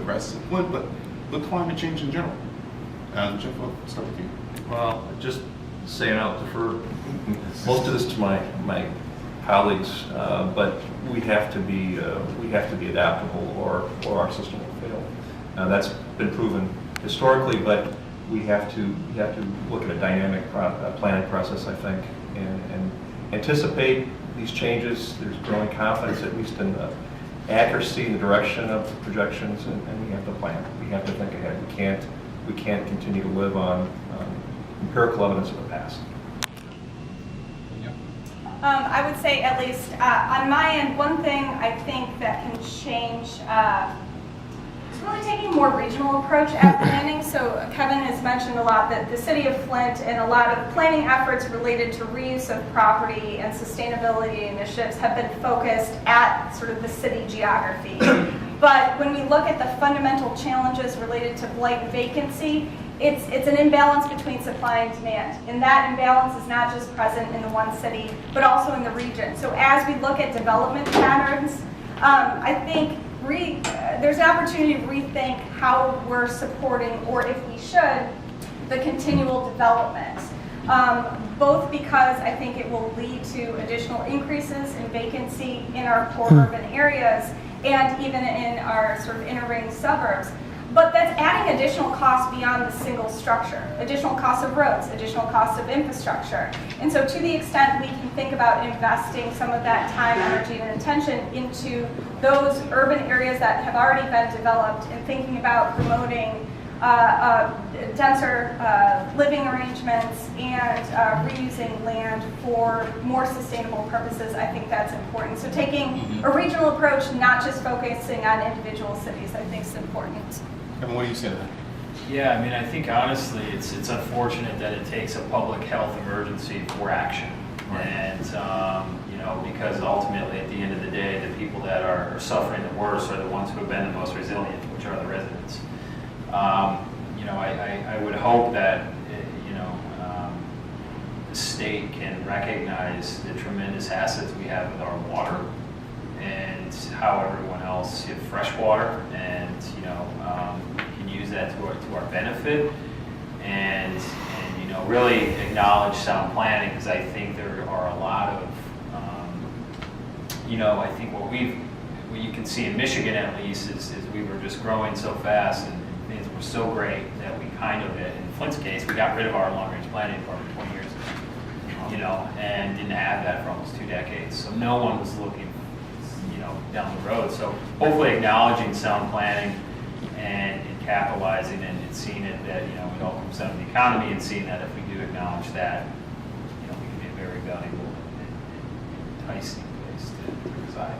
crisis in Flint, but climate change in general. Jeff, I'll start with you. Well, just saying, I'll defer most of this to my colleagues, but we have to be adaptable, or our system will fail. That's been proven historically, but we have to look at a dynamic planning process, I think, and anticipate these changes. There's growing confidence, at least in the accuracy and the direction of the projections, and we have to plan. We have to think ahead. We can't continue to live on empirical evidence of the past. I would say, at least on my end, one thing I think that can change is really taking a more regional approach at planning. So Kevin has mentioned a lot that the city of Flint and a lot of planning efforts related to reuse of property and sustainability initiatives have been focused at sort of the city geography. But when we look at the fundamental challenges related to blight and vacancy, it's an imbalance between supply and demand. And that imbalance is not just present in the one city, but also in the region. So as we look at development patterns, I think there's an opportunity to rethink how we're supporting, or if we should, the continual development. Both because I think it will lead to additional increases in vacancy in our core urban areas and even in our sort of inner ring suburbs. But that's adding additional costs beyond the single structure, additional costs of roads, additional costs of infrastructure. And so to the extent we can think about investing some of that time, energy, and attention into those urban areas that have already been developed and thinking about promoting denser living arrangements and reusing land for more sustainable purposes, I think that's important. So taking a regional approach, not just focusing on individual cities, I think is important. Kevin, what do you say to that? Yeah, I mean, I think honestly, it's unfortunate that it takes a public health emergency for action, right. And you know, because ultimately, at the end of the day, the people that are suffering the worst are the ones who have been the most resilient, which are the residents. You know, I would hope that you know, the state can recognize the tremendous assets we have with our water, and how everyone else gets fresh water, and you know, can use that to our benefit, and you know, really acknowledge sound planning, because I think there are a lot of you know, I think what you can see in Michigan at least is we were just growing so fast, and things were so great that we kind of, in Flint's case, we got rid of our long-range planning for 20 years ago, you know, and didn't have that for almost 2 decades. So no one was looking, you know, down the road. So hopefully acknowledging sound planning and capitalizing and seeing it that, you know, it all comes down to the economy, and seeing that if we do acknowledge that, you know, we can be a very valuable and enticing place to reside.